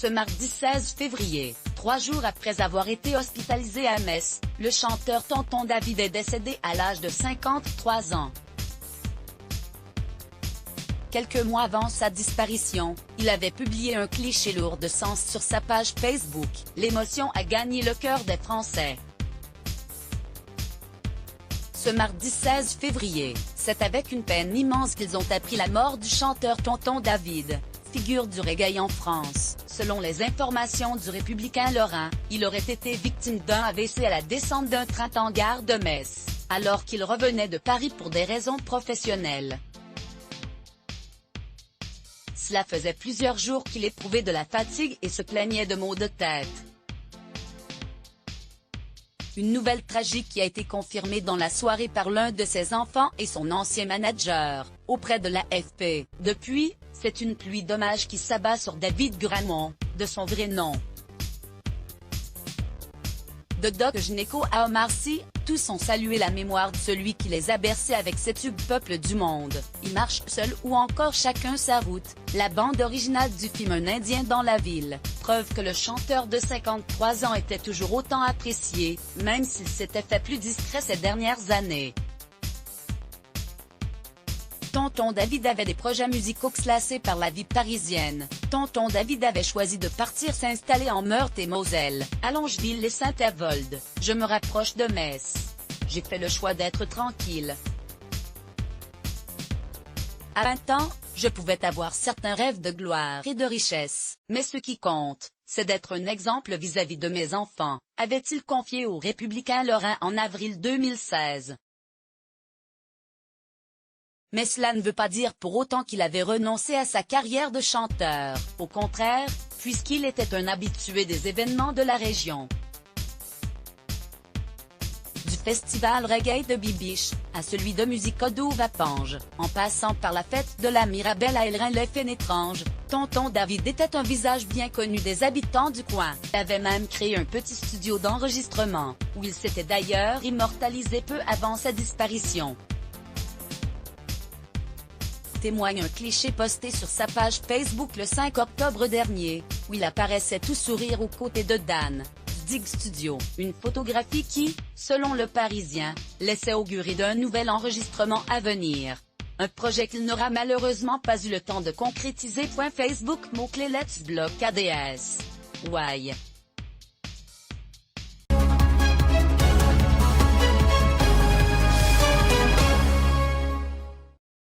Ce mardi 16 février, 3 jours après avoir été hospitalisé à Metz, le chanteur Tonton David est décédé à l'âge de 53 ans. Quelques mois avant sa disparition, il avait publié un cliché lourd de sens sur sa page Facebook. L'émotion a gagné le cœur des Français. Ce mardi 16 février, c'est avec une peine immense qu'ils ont appris la mort du chanteur Tonton David, figure du reggae en France. Selon les informations du Républicain Lorrain, il aurait été victime d'un AVC à la descente d'un train en gare de Metz, alors qu'il revenait de Paris pour des raisons professionnelles. Cela faisait plusieurs jours qu'il éprouvait de la fatigue et se plaignait de maux de tête. Une nouvelle tragique qui a été confirmée dans la soirée par l'un de ses enfants et son ancien manager, auprès de l'AFP. Depuis, c'est une pluie d'hommages qui s'abat sur David Gramont, de son vrai nom. De Doc Gynéco à Omar Sy, tous ont salué la mémoire de celui qui les a bercés avec ses tubes peuple du monde, Il marche seul ou encore Chacun sa route, la bande originale du film Un Indien dans la ville, preuve que le chanteur de 53 ans était toujours autant apprécié, même s'il s'était fait plus discret ces dernières années. Tonton David avait des projets musicaux classés par la vie parisienne. Tonton David avait choisi de partir s'installer en Meurthe-et-Moselle, à Longeville et Saint-Avold. Je me rapproche de Metz. J'ai fait le choix d'être tranquille. À 20 ans, je pouvais avoir certains rêves de gloire et de richesse, mais ce qui compte, c'est d'être un exemple vis-à-vis de mes enfants, avait-il confié au Républicain Lorrain en avril 2016. Mais cela ne veut pas dire pour autant qu'il avait renoncé à sa carrière de chanteur, au contraire, puisqu'il était un habitué des événements de la région. Du festival reggae de Bibiche, à celui de musique Odouve à Pange, en passant par la fête de la Mirabelle à Elrin le Fénétrange, Tonton David était un visage bien connu des habitants du coin. Il avait même créé un petit studio d'enregistrement, où il s'était d'ailleurs immortalisé peu avant sa disparition. Témoigne un cliché posté sur sa page Facebook le 5 octobre dernier, où il apparaissait tout sourire aux côtés de Dan, du Dig Studio, une photographie qui, selon Le Parisien, laissait augurer d'un nouvel enregistrement à venir. Un projet qu'il n'aura malheureusement pas eu le temps de concrétiser. Facebook mot-clé Let's Block ADS. Why?